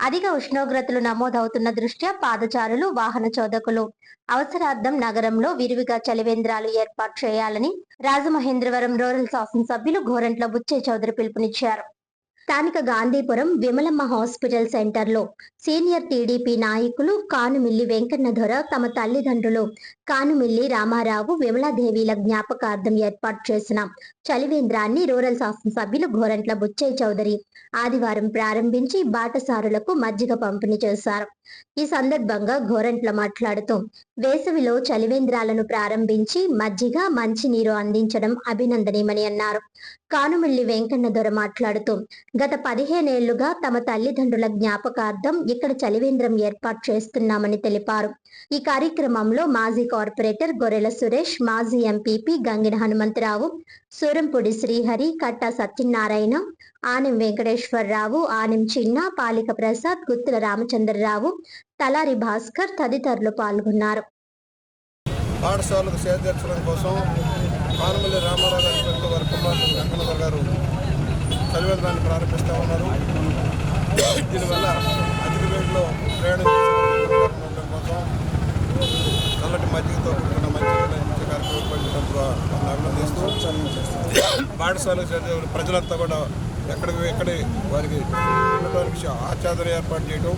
అధిక ఉష్ణోగ్రతలు నమోదవుతున్న దృష్ట్యా పాదచారులు, వాహన చోదకులు అవసరార్థం నగరంలో విరివిగా చలివేంద్రాలు ఏర్పాటు చేయాలని రాజమహేంద్రవరం రూరల్ శాసనసభ్యులు గోరంట్ల బుచ్చయ్య చౌదరి పిలుపునిచ్చారు. స్థానిక గాంధీపురం విమలమ్మ హాస్పిటల్ సెంటర్లో సీనియర్ టీడీపీ నాయకులు కానుమిల్లి వెంకన్నదొర తమ తల్లిదండ్రులు కానుమిల్లి రామారావు, విమలాదేవిల జ్ఞాపకార్థం ఏర్పాటు చేసిన చలివేంద్రాన్ని రూరల్ శాసనసభ్యులు గోరంట్ల బుచ్చయ్య చౌదరి ఆదివారం ప్రారంభించి బాటసారులకు మజ్జిగ పంపిణీ చేశారు. ఈ సందర్భంగా గోరంట్ల మాట్లాడుతూ వేసవిలో చలివేంద్రాలను ప్రారంభించి మజ్జిగ, మంచినీరు అందించడం అభినందనీయమని అన్నారు. కానుమిల్లి వెంకన్నదొర మాట్లాడుతూ గత 15 ఏళ్లుగా తమ తల్లిదండ్రుల జ్ఞాపకార్థం ఇక్కడ చలివేంద్రం ఏర్పాటు చేస్తున్నామని తెలిపారు. ఈ కార్యక్రమంలో మాజీ కార్పొరేటర్ గొర్రెల సురేష్, మాజీ ఎంపీపీ గంగిన హనుమంతరావు, సూరంపూడి శ్రీహరి, కట్టా సత్యనారాయణ, ఆనం వెంకటేశ్వరరావు, ఆనం చిన్న, పాలిక ప్రసాద్, గుత్తుల రామచంద్రరావు, తలారి భాస్కర్ తదితరులు పాల్గొన్నారు. పాఠశాలకు సేదీర్చడం కోసం కానుమిల్లి రామారావు గారి పేరుతో వారి కుమారుడు వెంకన్నదొర గారు చలివేంద్రాన్ని ప్రారంభిస్తూ ఉన్నారు. దీనివల్ల అధిక వేడిలో ప్రయాణం ఉండడం కోసం చల్లటి మజ్జిగతో కూడుకున్న మంచి కార్యక్రమం పెట్టినప్పుడు అభినందిస్తూ పాఠశాలకు చదివే ప్రజలంతా కూడా ఎక్కడి వారికి ఉండటానికి ఆచ్ఛాదన ఏర్పాటు చేయడం,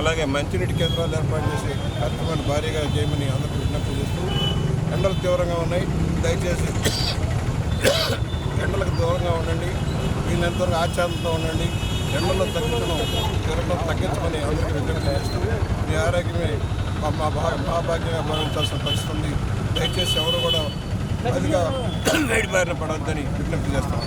అలాగే మంచినీటి కేంద్రాలు ఏర్పాటు చేసి కార్యక్రమాన్ని భారీగా చేయమని అందరికీ విజ్ఞప్తి చేస్తూ, ఎండలు తీవ్రంగా ఉన్నాయి, దయచేసి ఎండలకు దూరంగా ఉండండి, వీళ్ళంతవరకు ఆచ్ఛాదనతో ఉండండి, ఎండల్లో తగ్గించమని అందరికీ విజ్ఞప్తి చేస్తూ మీ ఆరోగ్యమే మా భాగ్యంగా భావించాల్సిన పరిస్థితి ఉంది. దయచేసి ఎవరు కూడా అధిక వేడి బారిన పడవద్దని విజ్ఞప్తి చేస్తాం.